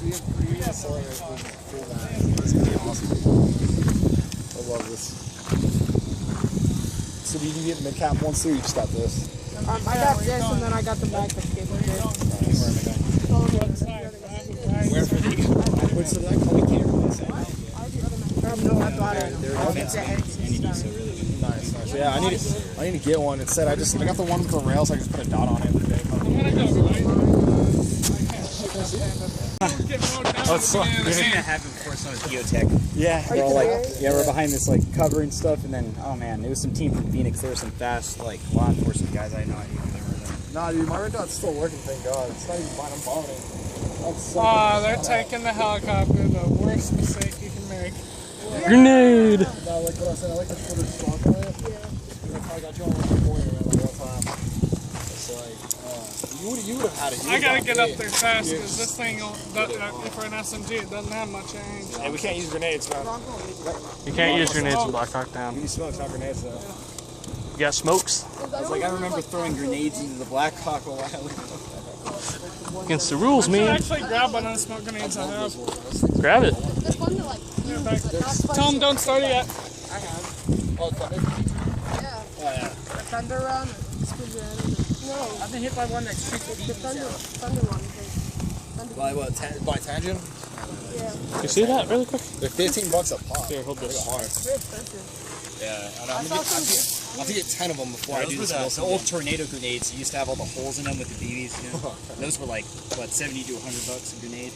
we have accelerate full that. This is gonna be awesome. I love this. So you can get mid-cap one, so you just got this. I got this, and then I got the back that came with it. Where for the? Wait, so did I call the camera? No, I bought it. Nice, nice. Yeah, I need to get one. It said I got the one with the rails. So I just put a dot on it today. Oh, it's fun. This is gonna happen before some of geotech. Yeah, we're all like, we're behind this like cover and stuff, and then oh man, there was some team from Phoenix. There were some fast like law enforcement guys. I know. Nah, dude, my red dot's still working. Thank God. It's not even fine. I'm bombing. They're taking the helicopter. The worst mistake you can make. Grenade! No, like what I said, I like to put a strong on it. Yeah. I probably got you on one point like one time. It's like, you would have had it. I gotta get up there fast because this thing, for an SMG, it doesn't have much range. Hey, we can't use grenades, man. You can't use grenades in Blackhawk down. We use smokes, not grenades, though. You got smokes? It's like I remember throwing grenades into the Blackhawk a while ago. Against the rules, I man. should actually grab one of the smoke grenades I have. Grab it. Tell them don't start it yet. I have. Oh, Thunder? Yeah. Oh, yeah. The Thunder run? No. I've been hit by one that's The Thunder one. By what? By Tangent? Yeah. You see that really quick? They're $15 a pop. Here, hold this. Hard. They're expensive. Yeah, I have to get 10 of them before I do this. The old tornado grenades. You used to have all the holes in them with the BBs. You know? Those were like what, $70 to $100 a grenade.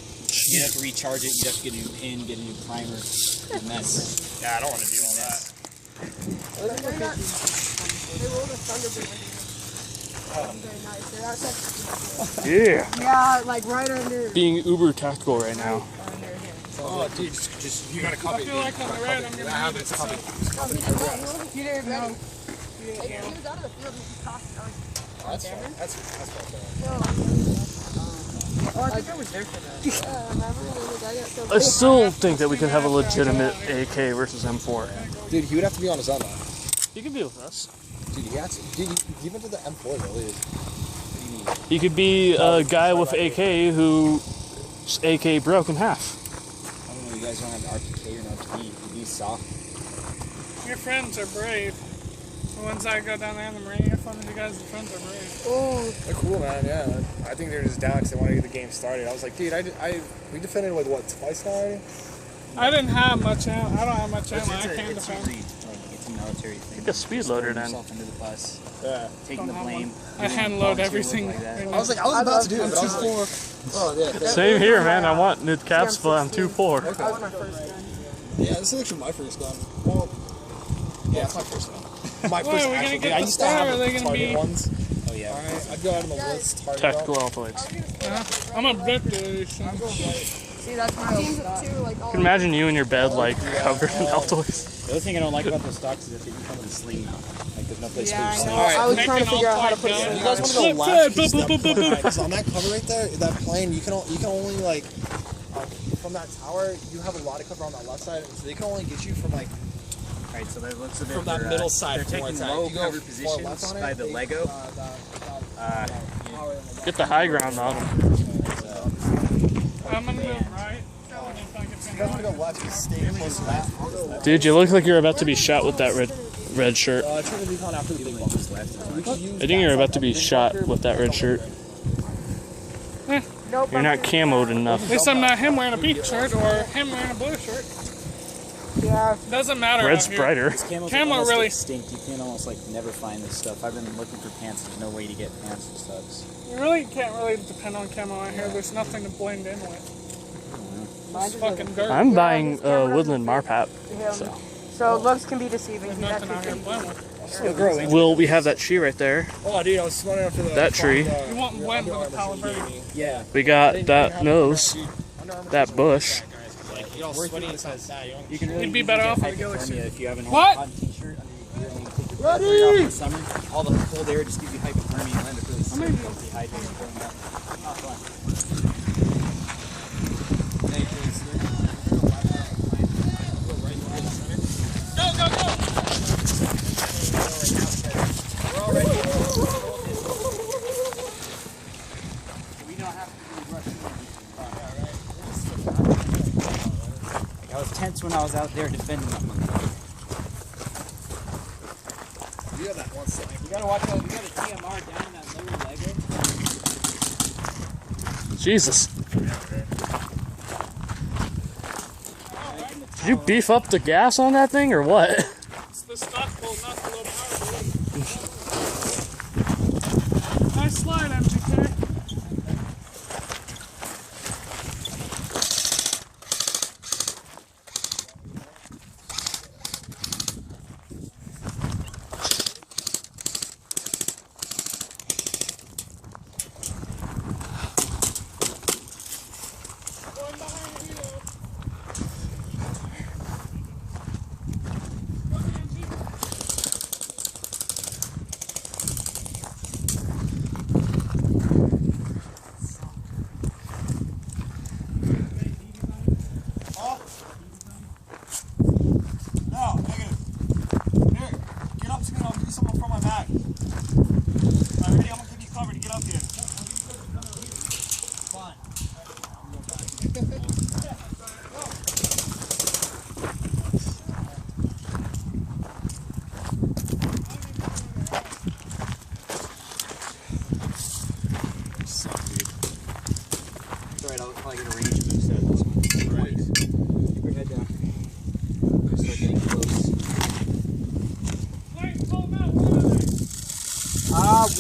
You'd have to recharge it. You'd have to get a new pin, get a new primer. A mess. Yeah, I don't want to do all that. They rolled a Thunderbird. Very nice. They're outside. Yeah. Yeah, like right under. Being uber tactical right now. Oh, dude, just you gotta copy. I feel like on the red, I'm gonna have it. You didn't know. That's fine. That's fine. Oh, I think I was there for that. I still think that we can have a legitimate AK versus M4. Dude, he would have to be on his own, man. You can be with us. Dude, he has to. Dude, even to the M4s at least. You could be a guy with AK who's AK broke in half. I don't know. You guys don't have RPK or no TD. You be soft. Your friends are brave. The ones I go down there in the marine, you have fun with you guys, the friends are brave. Oh. They're cool, man. Yeah. I think they're just down because they want to get the game started. I was like, dude, we defended like what, twice now already? I didn't have much ammo. I don't have much ammo. I can't It's defend. a military thing. Get a speed loader then. Yourself into the bus. Yeah. Taking the blame. I hand load everything. Like that. I was about to do it, but I was like, oh, yeah. Same here, man. I want mid caps, but I'm 2-4. That was my first gun. Yeah, this is actually my first gun. Well, yeah, it's my first gun. My Wait, first are we gonna actual get gun. I the used to star, or have are they the gonna target be- ones. Oh yeah. Alright, I'd go out on the list, target Tactical up. altoids. I'm a victory. So. See, that's my teams up too. Like all. Can imagine you in your bed, like, covered in altoids. The other thing I don't like about those stocks is that they come with a sling now. Like there's no place Yeah, for I your sling. know. I was trying to figure out how to put it You in. guys want to go left? Because on that cover right there, that plane, you can only like from that tower, you have a lot of cover on that left side, so they can only get you from like Right, so that looks a bit from that middle side. They're taking low cover positions by the Lego. Get the high ground on them. I'm gonna go right. You guys want to go left? Just stay close to that. I'll go left. Dude, you look like you're about to be shot with that red shirt. Turn the recon after the big one. I think you're about to be shot with that red shirt. Nope. You're not camoed enough. At least I'm not him wearing a pink shirt or him wearing a blue shirt. Yeah. Doesn't matter. Red's out here. brighter. Camo really extinct. You can almost like never find this stuff. I've been looking for pants. There's no way to get pants and stuff. You really can't really depend on camo out here. There's nothing to blend in with. It's fucking dirt. I'm buying Woodland Marpap. So looks can be deceiving. There's nothing out here to blend with. Well, we have that tree right there. Oh, dude, I was running after That tree. You won't blend with a Palo Verde. Yeah. We got that nose, that bush. You can really You'd be better off with a ghillie hypothermia suit. if you have an What? cotton t-shirt under your gear and you take your break in summer. All the cold air just gives you hypothermia. You end up really sick, dehydrated. Not fun. Go, go, go! We don't have to do rush. when I was out there defending that motherfucker. You have that one slide. You gotta watch out. You got a TMR down in that lower Lego. Jesus. Did you beef up the gas on that thing or what? It's the stock bolt, not the low power bolt. Nice slide, MGK. No, negative. Here, get up, Scoot. I'll give you something from my bag. Alright, ready? I'm gonna give you cover to get up here. Fine. Alright, I'll probably get a range of instead of this one. Alright. Keep your head down. Start getting close.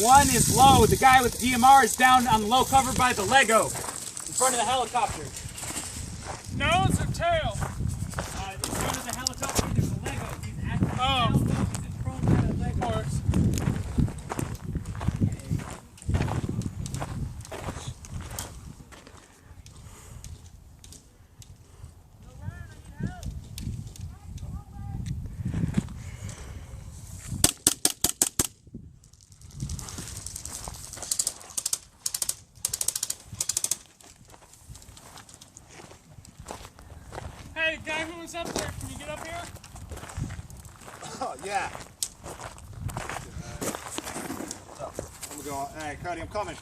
One is low. The guy with the DMR is down on the low cover by the Lego. In front of the helicopter. Nose or tail? In front of the helicopter, there's a Lego. He's at the Oh. He's in front of the Lego. Of course. Hey, guy who was up there, can you get up here? Oh, yeah. I'm gonna go. Hey, Cody, I'm coming.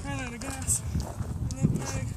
Ran out of gas. In that bag.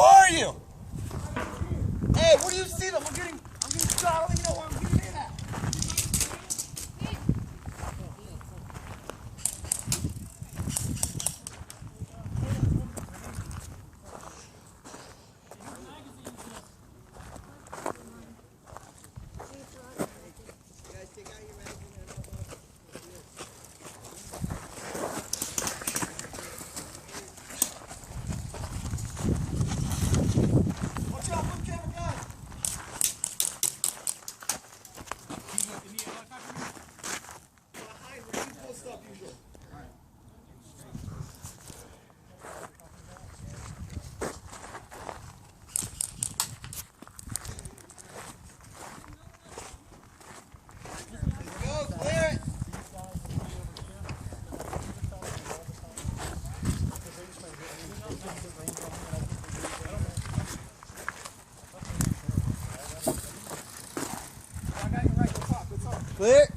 are you? Hey, where do you see them? I'm getting shot. I don't even know where I'm getting in at. Clear.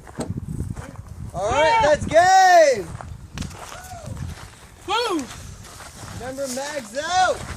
All right, that's game. Woo! Remember, mags out.